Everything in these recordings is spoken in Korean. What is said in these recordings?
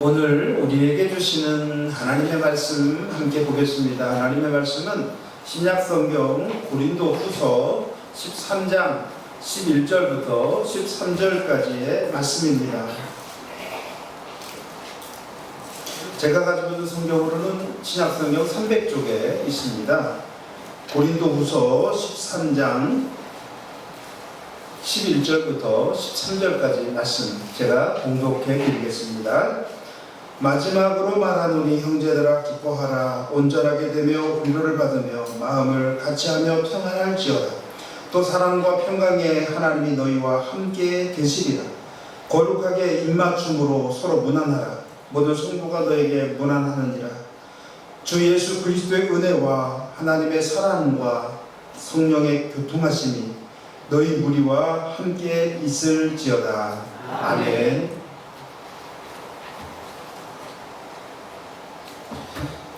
오늘 우리에게 주시는 하나님의 말씀 함께 보겠습니다. 하나님의 말씀은 신약성경 고린도후서 13장 11절부터 13절까지의 말씀입니다. 제가 가지고 있는 성경으로는 신약성경 300쪽에 있습니다. 고린도후서 13장 11절부터 13절까지 말씀 제가 봉독해 드리겠습니다. 마지막으로 말하노니 형제들아 기뻐하라. 온전하게 되며 위로를 받으며 마음을 같이하며 평안할지어다. 또 사랑과 평강의 하나님이 너희와 함께 계시리라. 거룩하게 입맞춤으로 서로 문안하라. 모든 성도가 너에게 문안하느니라. 주 예수 그리스도의 은혜와 하나님의 사랑과 성령의 교통하심이 너희 무리와 함께 있을지어다. 아멘.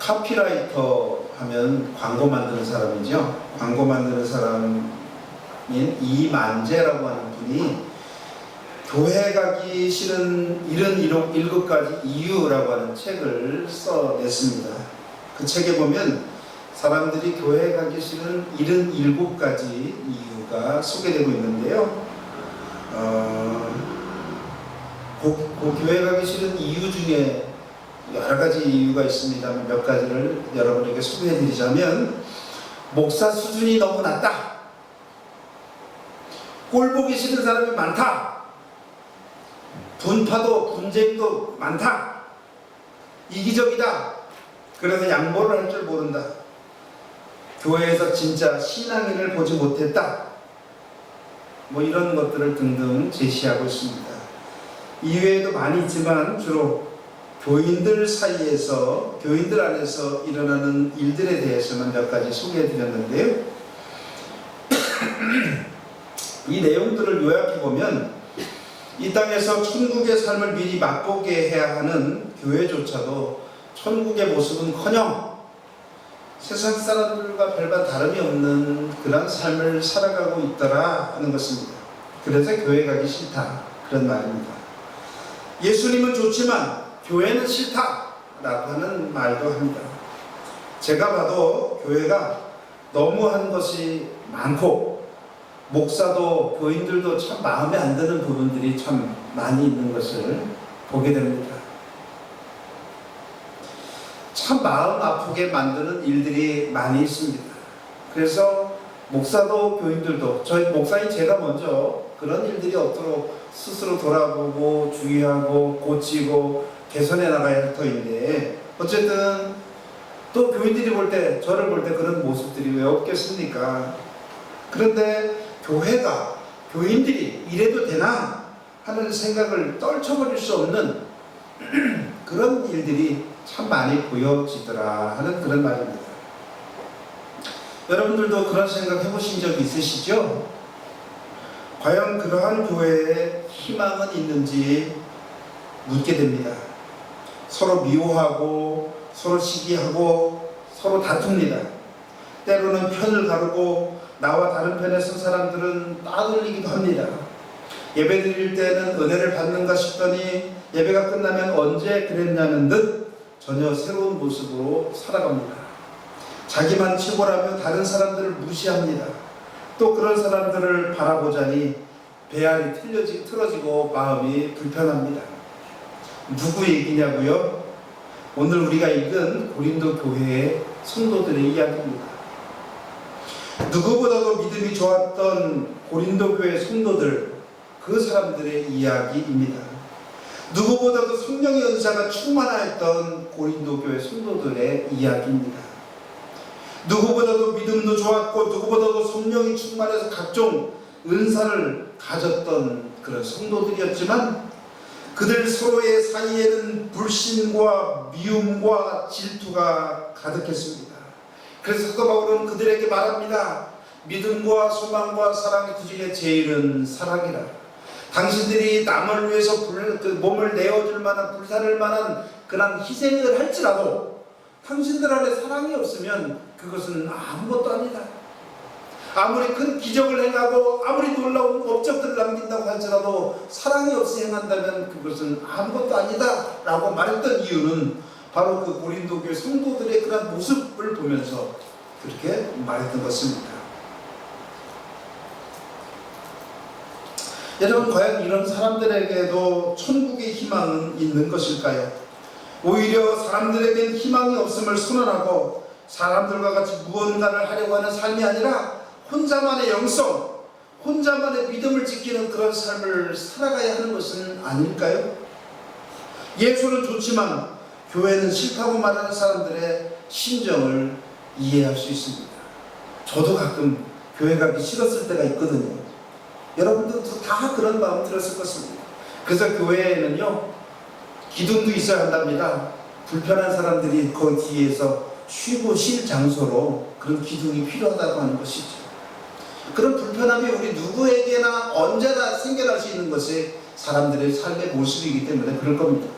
카피라이터 하면 광고 만드는 사람이죠. 광고 만드는 사람인 이만재라고 하는 분이 교회 가기 싫은 77가지 이유라고 하는 책을 써냈습니다. 그 책에 보면 사람들이 교회 가기 싫은 77가지 이유가 소개되고 있는데요. 그 교회 가기 싫은 이유 중에 여러 가지 이유가 있습니다만 몇 가지를 여러분에게 소개해 드리자면, 목사 수준이 너무 낮다, 꼴 보기 싫은 사람이 많다, 분파도 분쟁도 많다, 이기적이다, 그래서 양보를 할 줄 모른다, 교회에서 진짜 신앙인을 보지 못했다, 이런 것들을 등등 제시하고 있습니다. 이외에도 많이 있지만 주로 교인들 사이에서, 교인들 안에서 일어나는 일들에 대해서만 몇 가지 소개해 드렸는데요. 이 내용들을 요약해 보면, 이 땅에서 천국의 삶을 미리 맛보게 해야 하는 교회조차도 천국의 모습은커녕 세상 사람들과 별반 다름이 없는 그런 삶을 살아가고 있더라 하는 것입니다. 그래서 교회 가기 싫다, 그런 말입니다. 예수님은 좋지만 교회는 싫다라고 하는 말도 합니다. 제가 봐도 교회가 너무한 것이 많고, 목사도 교인들도 참 마음에 안 드는 부분들이 참 많이 있는 것을 보게 됩니다. 참 마음 아프게 만드는 일들이 많이 있습니다. 그래서 목사도 교인들도, 저희 목사인 제가 먼저 그런 일들이 없도록 스스로 돌아보고 주의하고 고치고 개선해 나가야 할 터인데, 어쨌든 또 교인들이 볼 때, 저를 볼 때 그런 모습들이 왜 없겠습니까? 그런데 교회가, 교인들이 이래도 되나 하는 생각을 떨쳐버릴 수 없는 그런 일들이 참 많이 보여지더라 하는 그런 말입니다. 여러분들도 그런 생각 해보신 적 있으시죠? 과연 그러한 교회에 희망은 있는지 묻게 됩니다. 서로 미워하고 서로 시기하고 서로 다툽니다. 때로는 편을 가르고 나와 다른 편에 선 사람들은 따돌리기도 합니다. 예배 드릴 때는 은혜를 받는가 싶더니 예배가 끝나면 언제 그랬냐는 듯 전혀 새로운 모습으로 살아갑니다. 자기만 최고라며 다른 사람들을 무시합니다. 또 그런 사람들을 바라보자니 배알이 틀어지고 마음이 불편합니다. 누구 얘기냐고요? 오늘 우리가 읽은 고린도 교회의 성도들의 이야기입니다. 누구보다도 믿음이 좋았던 고린도 교회 성도들, 그 사람들의 이야기입니다. 누구보다도 성령의 은사가 충만하였던 고린도 교회 성도들의 이야기입니다. 누구보다도 믿음도 좋았고 누구보다도 성령이 충만해서 각종 은사를 가졌던 그런 성도들이었지만, 그들 서로의 사이에는 불신과 미움과 질투가 가득했습니다. 그래서 사도 바울은 그들에게 말합니다. 믿음과 소망과 사랑 그 중에 제일은 사랑이라. 당신들이 남을 위해서 몸을 내어줄 만한, 불사를 만한 그런 희생을 할지라도 당신들 안에 사랑이 없으면 그것은 아무것도 아니다. 아무리 큰 기적을 행하고 아무리 놀라운 업적들을 남긴다고 할지라도 사랑이 없이 행한다면 그것은 아무것도 아니다 라고 말했던 이유는 바로 그 고린도 교회 성도들의 그런 모습을 보면서 그렇게 말했던 것입니다. 여러분, 과연 이런 사람들에게도 천국의 희망은 있는 것일까요? 오히려 사람들에겐 희망이 없음을 선언하고 사람들과 같이 무언가를 하려고 하는 삶이 아니라 혼자만의 영성, 혼자만의 믿음을 지키는 그런 삶을 살아가야 하는 것은 아닐까요? 예수는 좋지만 교회는 싫다고 말하는 사람들의 심정을 이해할 수 있습니다. 저도 가끔 교회 가기 싫었을 때가 있거든요. 여러분들도 다 그런 마음 들었을 것입니다. 그래서 교회에는요, 기둥도 있어야 한답니다. 불편한 사람들이 그 뒤에서 쉬고 쉴 장소로 그런 기둥이 필요하다고 하는 것이죠. 그런 불편함이 우리 누구에게나 언제나 생겨날 수 있는 것이 사람들의 삶의 모습이기 때문에 그럴 겁니다.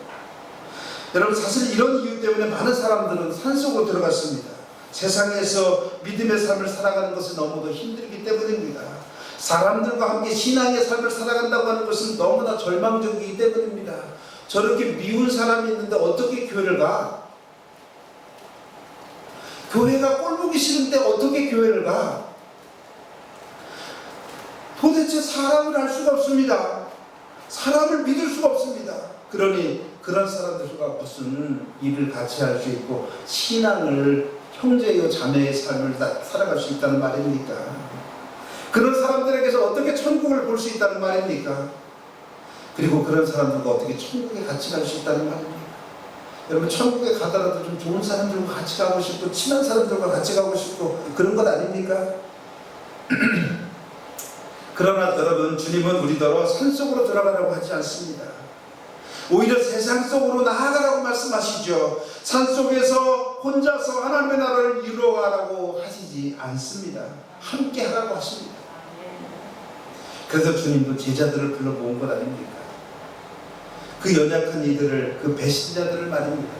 여러분, 사실 이런 이유 때문에 많은 사람들은 산속으로 들어갔습니다. 세상에서 믿음의 삶을 살아가는 것은 너무도 힘들기 때문입니다. 사람들과 함께 신앙의 삶을 살아간다고 하는 것은 너무나 절망적이기 때문입니다. 저렇게 미운 사람이 있는데 어떻게 교회를 가? 교회가 꼴보기 싫은데 어떻게 교회를 가? 도대체 사람을 알 수가 없습니다. 사람을 믿을 수가 없습니다. 그러니 그런 사람들과 무슨 일을 같이 할 수 있고 신앙을 형제요 자매의 삶을 살아갈 수 있다는 말입니까? 그런 사람들에게서 어떻게 천국을 볼 수 있다는 말입니까? 그리고 그런 사람들과 어떻게 천국에 같이 갈 수 있다는 말입니까? 여러분, 천국에 가더라도 좀 좋은 사람들과 같이 가고 싶고 친한 사람들과 같이 가고 싶고 그런 것 아닙니까? 그러나 여러분, 주님은 우리더러 산속으로 들어가라고 하지 않습니다. 오히려 세상 속으로 나아가라고 말씀하시죠. 산속에서 혼자서 하나님의 나라를 이루어가라고 하시지 않습니다. 함께 하라고 하십니다. 그래서 주님도 제자들을 불러 모은 것 아닙니까? 그 연약한 이들을, 그 배신자들을 말입니다.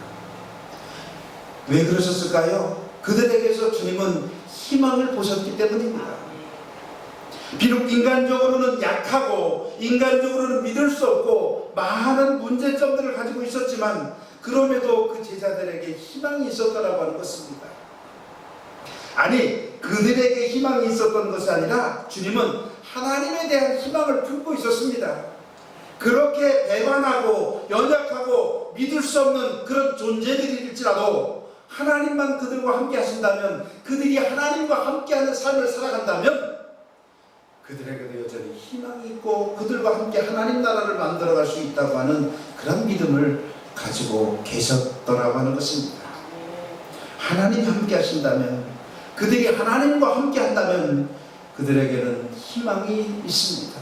왜 그러셨을까요? 그들에게서 주님은 희망을 보셨기 때문입니다. 비록 인간적으로는 약하고 인간적으로는 믿을 수 없고 많은 문제점들을 가지고 있었지만 그럼에도 그 제자들에게 희망이 있었다라고 하는 것입니다. 아니, 그들에게 희망이 있었던 것이 아니라 주님은 하나님에 대한 희망을 품고 있었습니다. 그렇게 배반하고 연약하고 믿을 수 없는 그런 존재들일지라도 하나님만 그들과 함께 하신다면, 그들이 하나님과 함께하는 삶을 살아간다면 그들에게도 여전히 희망이 있고 그들과 함께 하나님 나라를 만들어갈 수 있다고 하는 그런 믿음을 가지고 계셨더라고 하는 것입니다. 하나님이 함께 하신다면, 그들이 하나님과 함께 한다면 그들에게는 희망이 있습니다.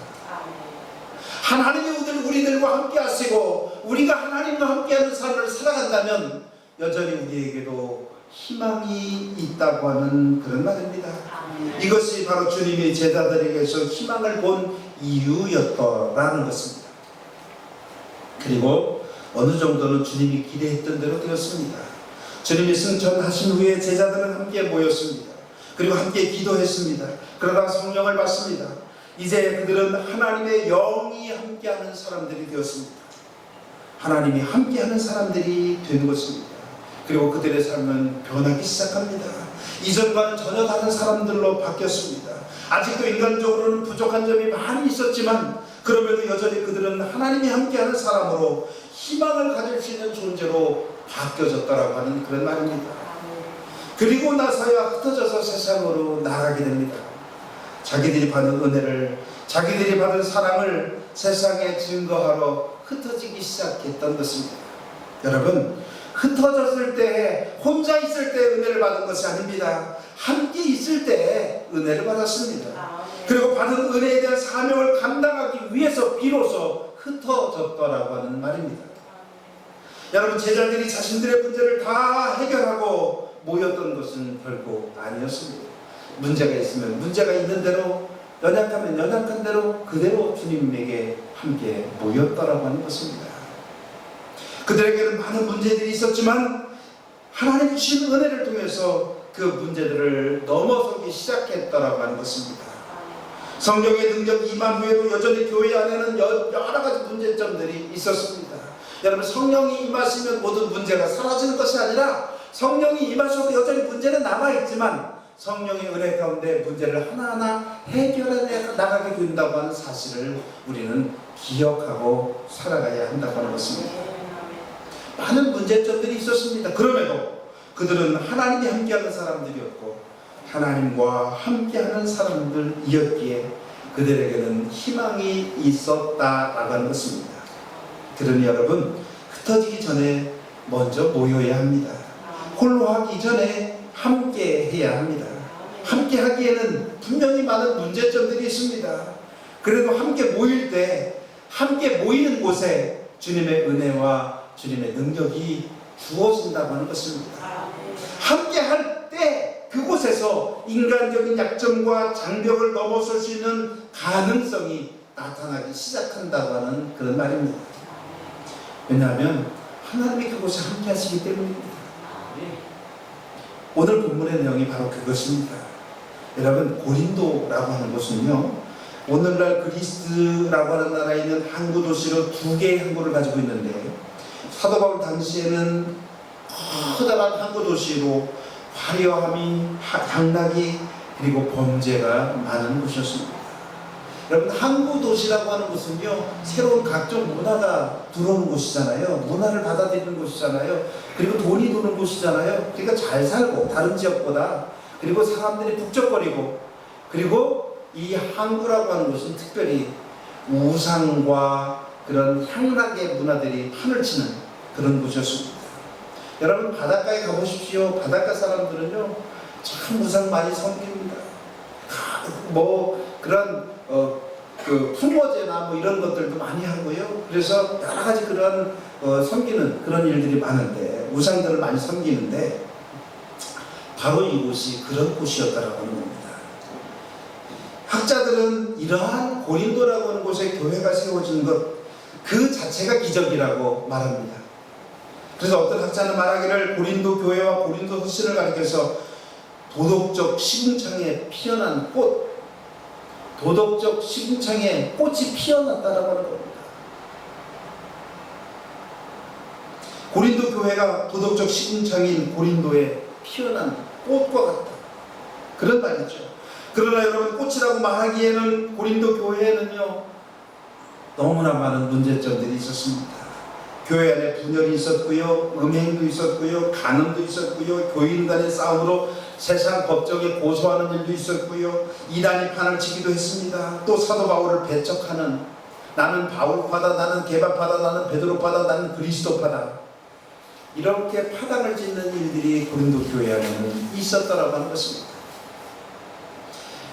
하나님이 우리들과 함께 하시고 우리가 하나님과 함께하는 삶을 살아간다면 여전히 우리에게도 희망이 있다고 하는 그런 말입니다. 이것이 바로 주님이 제자들에게서 희망을 본 이유였더라는 것입니다. 그리고 어느 정도는 주님이 기대했던 대로 되었습니다. 주님이 승천하신 후에 제자들은 함께 모였습니다. 그리고 함께 기도했습니다. 그러다 성령을 받습니다. 이제 그들은 하나님의 영이 함께하는 사람들이 되었습니다. 하나님이 함께하는 사람들이 된 것입니다. 그리고 그들의 삶은 변하기 시작합니다. 이전과는 전혀 다른 사람들로 바뀌었습니다. 아직도 인간적으로는 부족한 점이 많이 있었지만 그럼에도 여전히 그들은 하나님이 함께하는 사람으로 희망을 가질 수 있는 존재로 바뀌어졌다라고 하는 그런 말입니다. 그리고 나서야 흩어져서 세상으로 나가게 됩니다. 자기들이 받은 은혜를, 자기들이 받은 사랑을 세상에 증거하러 흩어지기 시작했던 것입니다. 여러분, 흩어졌을 때, 혼자 있을 때 은혜를 받은 것이 아닙니다. 함께 있을 때 은혜를 받았습니다. 그리고 받은 은혜에 대한 사명을 감당하기 위해서 비로소 흩어졌더라고 하는 말입니다. 여러분, 제자들이 자신들의 문제를 다 해결하고 모였던 것은 결코 아니었습니다. 문제가 있으면 문제가 있는 대로, 연약하면 연약한 대로 그대로 주님에게 함께 모였더라고 하는 것입니다. 그들에게는 많은 문제들이 있었지만 하나님 주신 은혜를 통해서 그 문제들을 넘어서기 시작했더라고 하는 것입니다. 성령의 능력이 임한 후에도 여전히 교회 안에는 여러 가지 문제점들이 있었습니다. 여러분, 성령이 임하시면 모든 문제가 사라지는 것이 아니라 성령이 임하셔도 여전히 문제는 남아있지만 성령의 은혜 가운데 문제를 하나하나 해결해 나가게 된다고 하는 사실을 우리는 기억하고 살아가야 한다고 하는 것입니다. 많은 문제점들이 있었습니다. 그럼에도 그들은 하나님이 함께하는 사람들이었고 하나님과 함께하는 사람들이었기에 그들에게는 희망이 있었다라고 하는 것입니다. 그러니 여러분, 흩어지기 전에 먼저 모여야 합니다. 홀로 하기 전에 함께 해야 합니다. 함께 하기에는 분명히 많은 문제점들이 있습니다. 그래도 함께 모일 때 함께 모이는 곳에 주님의 은혜와 주님의 능력이 주어진다고 하는 것입니다. 함께 할 때 그곳에서 인간적인 약점과 장벽을 넘어설 수 있는 가능성이 나타나기 시작한다고 하는 그런 말입니다. 왜냐하면 하나님이 그곳에 함께 하시기 때문입니다. 오늘 본문의 내용이 바로 그것입니다. 여러분, 고린도라고 하는 곳은요, 오늘날 그리스라고 하는 나라에 있는 항구 도시로 두 개의 항구를 가지고 있는데, 사도 바울 당시에는 커다란 항구 도시로 화려함이, 향락이, 그리고 범죄가 많은 곳이었습니다. 여러분, 항구 도시라고 하는 곳은요, 새로운 각종 문화가 들어오는 곳이잖아요. 문화를 받아들이는 곳이잖아요. 그리고 돈이 도는 곳이잖아요. 그러니까 잘 살고 다른 지역보다, 그리고 사람들이 북적거리고, 그리고 이 항구라고 하는 곳은 특별히 우상과 그런 향락의 문화들이 판을 치는 그런 곳이었습니다. 여러분, 바닷가에 가보십시오. 바닷가 사람들은요, 참 우상 많이 섬깁니다. 그런 그 풍어제나 이런 것들도 많이 하고요. 그래서 여러 가지 그런 섬기는 그런 일들이 많은데, 우상들을 많이 섬기는데, 바로 이곳이 그런 곳이었다라고 하는 겁니다. 학자들은 이러한 고린도라고 하는 곳에 교회가 세워진 것 그 자체가 기적이라고 말합니다. 그래서 어떤 학자는 말하기를 고린도 교회와 고린도 흑신을 가리켜서 도덕적 시궁창에 피어난 꽃, 도덕적 시궁창에 꽃이 피어났다라고 하는 겁니다. 고린도 교회가 도덕적 시궁창인 고린도에 피어난 꽃과 같다, 그런 말이죠. 그러나 여러분, 꽃이라고 말하기에는 고린도 교회에는요, 너무나 많은 문제점들이 있었습니다. 교회 안에 분열이 있었고요, 음행도 있었고요, 간음도 있었고요, 교인 간의 싸움으로 세상 법정에 고소하는 일도 있었고요, 이단이 판을 치기도 했습니다. 또 사도 바울을 배척하는, 나는 바울파다, 나는 게바파다, 나는 베드로파다, 나는 그리스도파다, 이렇게 파당을 짓는 일들이 고린도 교회 안에는 있었다라고 하는 것입니다.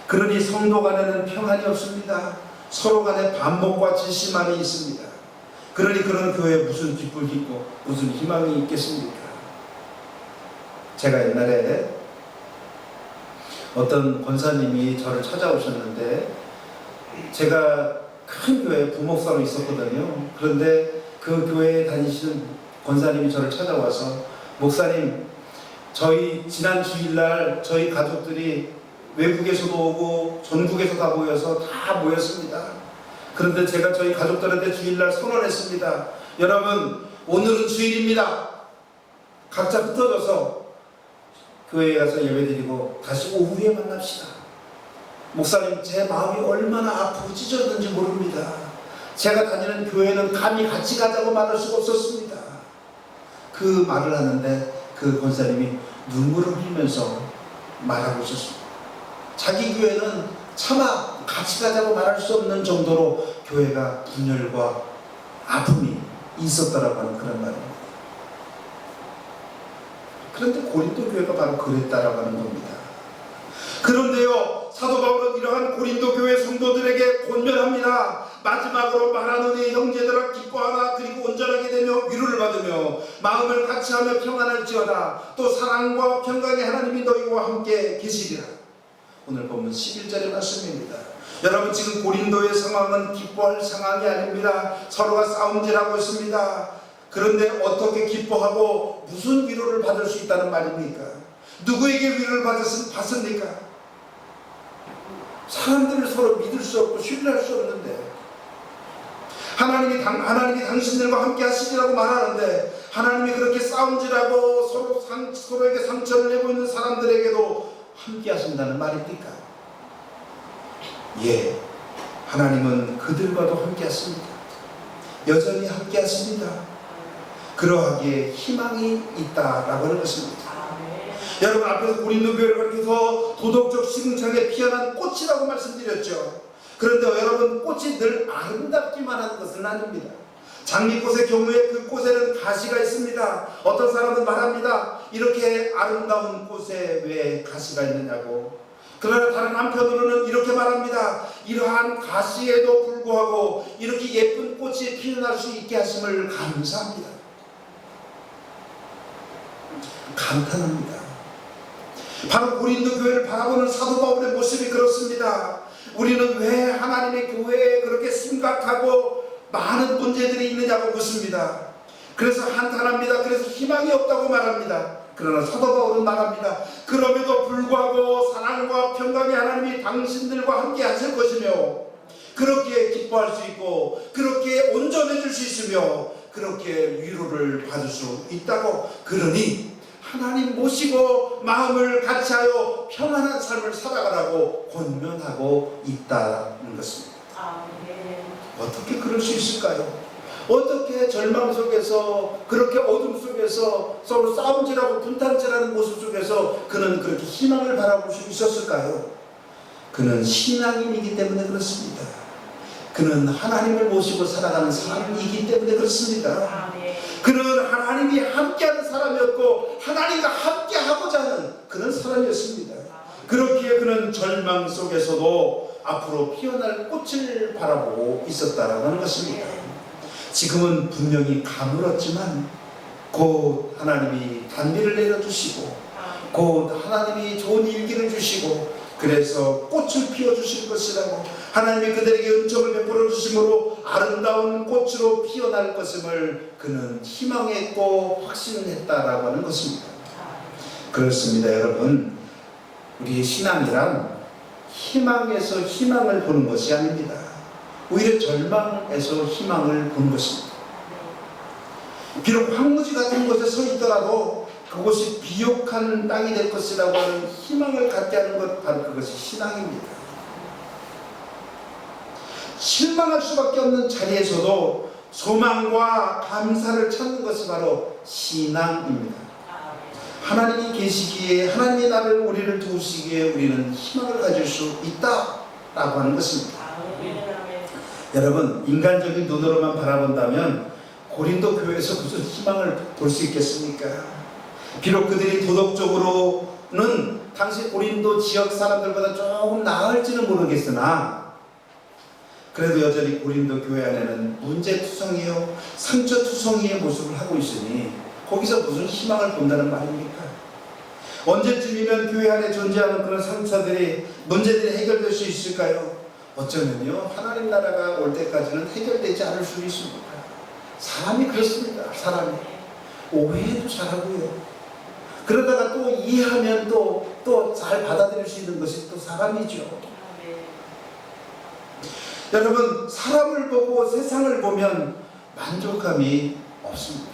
그러니 성도 간에는 평안이 없습니다. 서로 간에 반목과 질시만이 있습니다. 그러니 그런 교회에 무슨 기쁨이 있고 무슨 희망이 있겠습니까? 제가 옛날에 어떤 권사님이 저를 찾아오셨는데, 제가 큰 교회 부목사로 있었거든요. 그런데 그 교회에 다니시는 권사님이 저를 찾아와서, 목사님, 저희 지난 주일날 저희 가족들이 외국에서도 오고 전국에서 다 모여서 다 모였습니다. 그런데 제가 저희 가족들한테 주일날 선언했습니다. 여러분, 오늘은 주일입니다. 각자 흩어져서 교회에 가서 예배드리고 다시 오후에 만납시다. 목사님, 제 마음이 얼마나 아프고 찢어졌는지 모릅니다. 제가 다니는 교회는 감히 같이 가자고 말할 수가 없었습니다. 그 말을 하는데 그 권사님이 눈물을 흘리면서 말하고 있었습니다. 자기 교회는 차마 같이 가자고 말할 수 없는 정도로 교회가 분열과 아픔이 있었다라고 하는 그런 말입니다. 그런데 고린도 교회가 바로 그랬다라고 하는 겁니다. 그런데요, 사도 바울은 이러한 고린도 교회 성도들에게 권면합니다. 마지막으로 말하노니 형제들아, 기뻐하라. 그리고 온전하게 되며 위로를 받으며 마음을 같이하며 평안할지어다. 또 사랑과 평강의 하나님이 너희와 함께 계시리라. 오늘 본문 11절의 말씀입니다. 여러분, 지금 고린도의 상황은 기뻐할 상황이 아닙니다. 서로가 싸움질하고 있습니다. 그런데 어떻게 기뻐하고 무슨 위로를 받을 수 있다는 말입니까? 누구에게 위로를 받습니까? 사람들을 서로 믿을 수 없고 신뢰할 수 없는데, 하나님이 당신들과 함께 하시리라고 말하는데, 하나님이 그렇게 싸움질하고 서로에게 상처를 내고 있는 사람들에게도 함께 하신다는 말입니까? 예, 하나님은 그들과도 함께 하십니다. 여전히 함께 하십니다. 그러하기에 희망이 있다라고 하는 것입니다. 여러분, 앞에서 고린도 교회를 가리켜서 도덕적 시궁창에 피어난 꽃이라고 말씀드렸죠. 그런데 여러분, 꽃이 늘 아름답기만 하는 것은 아닙니다. 장미꽃의 경우에 그 꽃에는 가시가 있습니다. 어떤 사람은 말합니다. 이렇게 아름다운 꽃에 왜 가시가 있느냐고. 그러나 다른 한편으로는 이렇게 말합니다. 이러한 가시에도 불구하고 이렇게 예쁜 꽃이 피어날 수 있게 하심을 감사합니다. 감탄합니다. 바로 고린도 교회를 바라보는 사도 바울의 모습이 그렇습니다. 우리는 왜 하나님의 교회에 그렇게 심각하고 많은 문제들이 있느냐고 묻습니다. 그래서 한탄합니다. 그래서 희망이 없다고 말합니다. 그러나 사도 바울은 말합니다. 그럼에도 불구하고 사랑과 평강의 하나님이 당신들과 함께 하실 것이며, 그렇게 기뻐할 수 있고 그렇게 온전해질 수 있으며 그렇게 위로를 받을 수 있다고, 그러니 하나님 모시고 마음을 같이하여 평안한 삶을 살아가라고 권면하고 있다는 것입니다. 어떻게 그럴 수 있을까요? 어떻게 절망 속에서, 그렇게 어둠 속에서 서로 싸움질하고 분탕질하는 모습 속에서 그는 그렇게 희망을 바라볼 수 있었을까요? 그는 신앙인이기 때문에 그렇습니다. 그는 하나님을 모시고 살아가는 사람이기 때문에 그렇습니다. 그는 하나님이 함께하는 사람이었고 하나님과 함께하고자 하는 그런 사람이었습니다. 그렇기에 그는 절망 속에서도 앞으로 피어날 꽃을 바라보고 있었다라고 하는 것입니다. 지금은 분명히 가물었지만 곧 하나님이 단비를 내려주시고 곧 하나님이 좋은 일기를 주시고 그래서 꽃을 피워주실 것이라고, 하나님이 그들에게 은총을 베풀어 주심으로 아름다운 꽃으로 피어날 것임을 그는 희망했고 확신했다라고 하는 것입니다. 그렇습니다. 여러분, 우리의 신앙이란 희망에서 희망을 보는 것이 아닙니다. 오히려 절망에서 희망을 보는 것입니다. 비록 황무지 같은 곳에 서 있더라도 그곳이 비옥한 땅이 될 것이라고 하는 희망을 갖게 하는 것, 바로 그것이 신앙입니다. 실망할 수밖에 없는 자리에서도 소망과 감사를 찾는 것이 바로 신앙입니다. 하나님이 계시기에, 하나님이 나를, 우리를 도우시기에 우리는 희망을 가질 수 있다라고 하는 것입니다. 여러분, 인간적인 눈으로만 바라본다면 고린도 교회에서 무슨 희망을 볼 수 있겠습니까? 비록 그들이 도덕적으로는 당시 고린도 지역 사람들보다 조금 나을지는 모르겠으나 그래도 여전히 고린도 교회 안에는 문제투성이요 상처투성이의 모습을 하고 있으니 거기서 무슨 희망을 본다는 말입니까? 언제쯤이면 교회 안에 존재하는 그런 상처들이, 문제들이 해결될 수 있을까요? 어쩌면요, 하나님 나라가 올 때까지는 해결되지 않을 수 있습니다. 사람이 그렇습니다. 사람이 오해도 잘하고요, 그러다가 또 이해하면 또 잘 받아들일 수 있는 것이 또 사람이죠. 여러분, 사람을 보고 세상을 보면 만족감이 없습니다.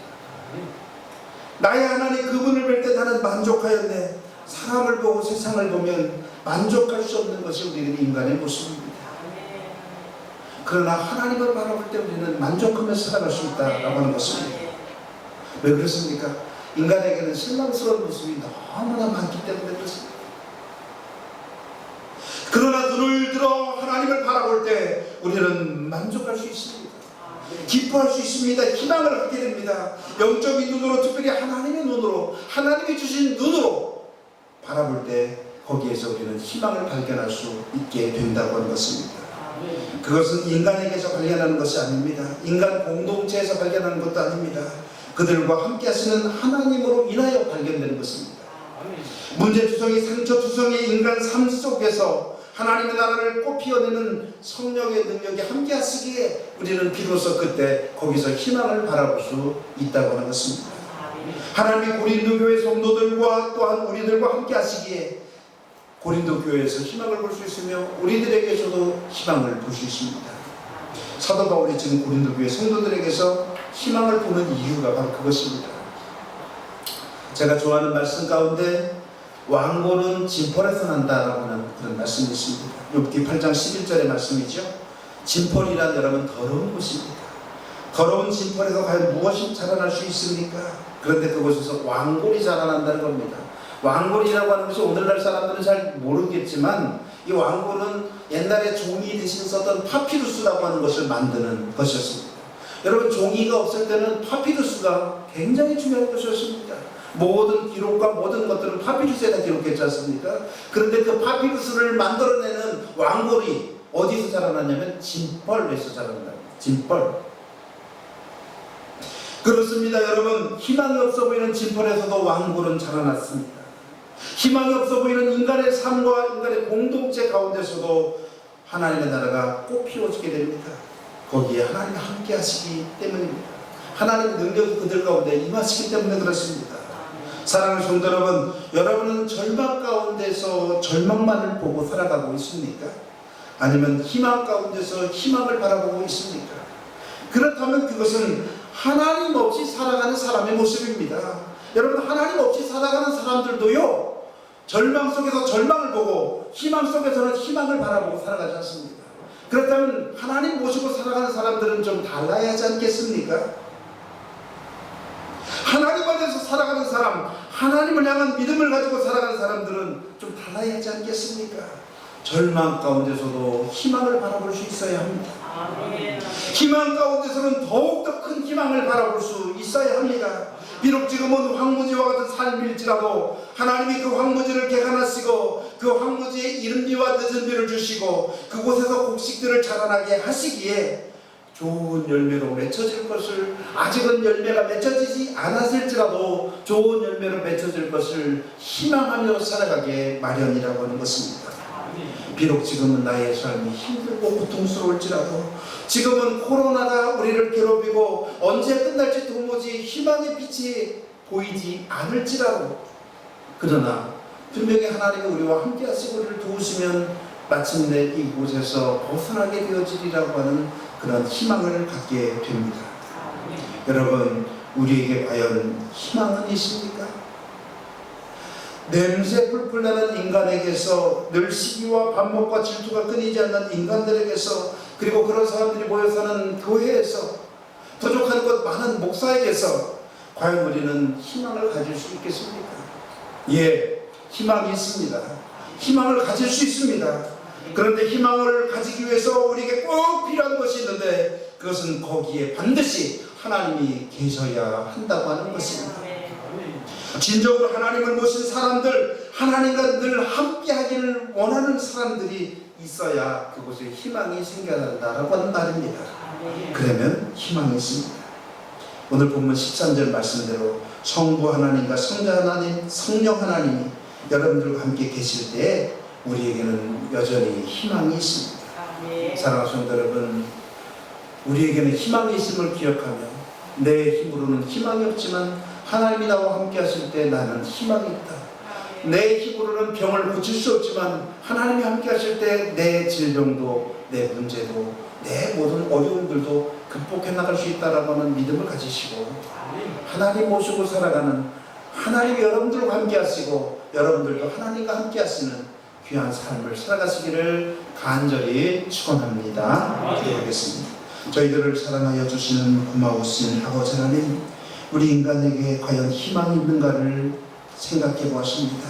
나의 하나님 그분을 뵐 때 나는 만족하였네. 사람을 보고 세상을 보면 만족할 수 없는 것이 우리는 인간의 모습입니다. 그러나 하나님을 바라볼 때 우리는 만족하면서 살아갈 수 있다라고 하는 것입니다. 왜 그렇습니까? 인간에게는 실망스러운 모습이 너무나 많기 때문에 그렇습니다. 그러나 눈을 들어 하나님을 바라볼 때 우리는 만족할 수 있습니다. 기뻐할 수 있습니다. 희망을 갖게 됩니다. 영적인 눈으로, 특별히 하나님의 눈으로, 하나님이 주신 눈으로 바라볼 때 거기에서 우리는 희망을 발견할 수 있게 된다고 하는 것입니다. 그것은 인간에게서 발견하는 것이 아닙니다. 인간 공동체에서 발견하는 것도 아닙니다. 그들과 함께 하시는 하나님으로 인하여 발견되는 것입니다. 문제투성이, 상처투성이 인간 삶 속에서 하나님의 나라를 꽃피워내는 성령의 능력이 함께 하시기에 우리는 비로소 그때 거기서 희망을 바라볼 수 있다고 하는 것입니다. 하나님이 고린도 교회 성도들과 또한 우리들과 함께 하시기에 고린도 교회에서 희망을 볼 수 있으며 우리들에게서도 희망을 볼 수 있습니다. 사도 바울이 지금 고린도 교회 성도들에게서 희망을 보는 이유가 바로 그것입니다. 제가 좋아하는 말씀 가운데 왕고는 진펄에서 난다라고 하는 그런 말씀이 있습니다. 욥기 8장 11절의 말씀이죠. 진펄이란 여러분 더러운 곳입니다. 더러운 진펄에서 과연 무엇이 자라날 수 있습니까? 그런데 그곳에서 왕골이 자라난다는 겁니다. 왕골이라고 하는 것이 오늘날 사람들은 잘 모르겠지만 이 왕골은 옛날에 종이 대신 썼던 파피루스라고 하는 것을 만드는 것이었습니다. 여러분 종이가 없을 때는 파피루스가 굉장히 중요한 것이었습니다. 모든 기록과 모든 것들은 파피루스에다 기록했지 않습니까? 그런데 그 파피루스를 만들어내는 왕골이 어디서 자라나냐면 진펄에서 자라난다. 진펄. 그렇습니다. 여러분 희망이 없어 보이는 진펄에서도 왕골은 자라났습니다. 희망이 없어 보이는 인간의 삶과 인간의 공동체 가운데서도 하나님의 나라가 꽃 피워지게 됩니다. 거기에 하나님이 함께 하시기 때문입니다. 하나님의 능력이 그들 가운데 임하시기 때문에 그렇습니다. 사랑하는 성도 여러분, 여러분은 절망 가운데서 절망만을 보고 살아가고 있습니까? 아니면 희망 가운데서 희망을 바라보고 있습니까? 그렇다면 그것은 하나님 없이 살아가는 사람의 모습입니다. 여러분 하나님 없이 살아가는 사람들도요 절망 속에서 절망을 보고 희망 속에서는 희망을 바라보고 살아가지 않습니까? 그렇다면 하나님 모시고 살아가는 사람들은 좀 달라야 하지 않겠습니까? 하나님 안에서 살아가는 사람, 하나님을 향한 믿음을 가지고 살아가는 사람들은 좀 달라야 하지 않겠습니까? 절망 가운데서도 희망을 바라볼 수 있어야 합니다. 희망 가운데서는 더욱더 큰 희망을 바라볼 수 있어야 합니다. 비록 지금은 황무지와 같은 삶일지라도 하나님이 그 황무지를 개간하시고 그 황무지에 이른 비와 늦은 비를 주시고 그곳에서 곡식들을 자라나게 하시기에 좋은 열매로 맺혀질 것을, 아직은 열매가 맺혀지지 않았을지라도 좋은 열매로 맺혀질 것을 희망하며 살아가게 마련이라고 하는 것입니다. 비록 지금은 나의 삶이 힘들고 고통스러울지라도, 지금은 코로나가 우리를 괴롭히고 언제 끝날지 도무지 희망의 빛이 보이지 않을지라도, 그러나 분명히 하나님이 우리와 함께 하시고 우리를 도우시면 마침내 이곳에서 벗어나게 되어지리라고 하는 그런 희망을 갖게 됩니다. 여러분, 우리에게 과연 희망은 있습니까? 냄새 풀풀 나는 인간에게서, 늘 시기와 반목과 질투가 끊이지 않는 인간들에게서, 그리고 그런 사람들이 모여 사는 교회에서, 부족한 것 많은 목사에게서 과연 우리는 희망을 가질 수 있겠습니까? 예, 희망이 있습니다. 희망을 가질 수 있습니다. 그런데 희망을 가지기 위해서 우리에게 꼭 필요한 것이 있는데 그것은 거기에 반드시 하나님이 계셔야 한다고 하는 것입니다. 진정으로 하나님을 모신 사람들, 하나님과 늘 함께 하기를 원하는 사람들이 있어야 그곳에 희망이 생겨난다라고 하는 말입니다. 그러면 희망이 있습니다. 오늘 본문 13절 말씀대로 성부 하나님과 성자 하나님, 성령 하나님이 여러분들과 함께 계실 때 우리에게는 여전히 희망이 있습니다. 사랑하는 성도 여러분, 우리에게는 희망이 있음을 기억하며, 내 힘으로는 희망이 없지만 하나님이 나와 함께 하실 때 나는 희망이 있다. 내 힘으로는 병을 고칠 수 없지만 하나님이 함께 하실 때 내 질병도, 내 문제도, 내 모든 어려움들도 극복해 나갈 수 있다라고 하는 믿음을 가지시고, 하나님 모시고 살아가는, 하나님이 여러분들과 함께 하시고 여러분들도 하나님과 함께 하시는 귀한 삶을 살아가시기를 간절히 축원합니다. 기도하겠습니다. 저희들을 사랑하여 주시는 고마우신 아버지 하나님, 우리 인간에게 과연 희망이 있는가를 생각해 보았습니다.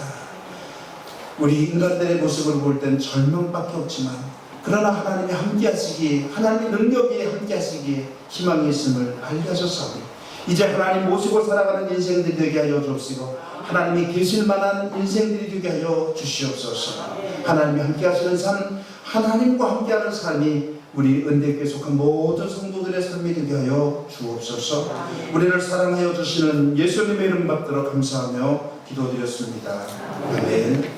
우리 인간들의 모습을 볼 땐 절망밖에 없지만, 그러나 하나님이 함께 하시기에, 하나님의 능력이 함께 하시기에 희망이 있음을 알려주사오니 이제 하나님 모시고 살아가는 인생들이 되게 하여 주옵시고, 하나님이 계실 만한 인생들이 되게 하여 주시옵소서. 하나님이 함께 하시는 삶, 하나님과 함께하는 삶이 우리 은대교에 속한 모든 성도들의 삶이 되게 하여 주옵소서. 우리를 사랑하여 주시는 예수님의 이름 받들어 감사하며 기도드렸습니다. 아멘.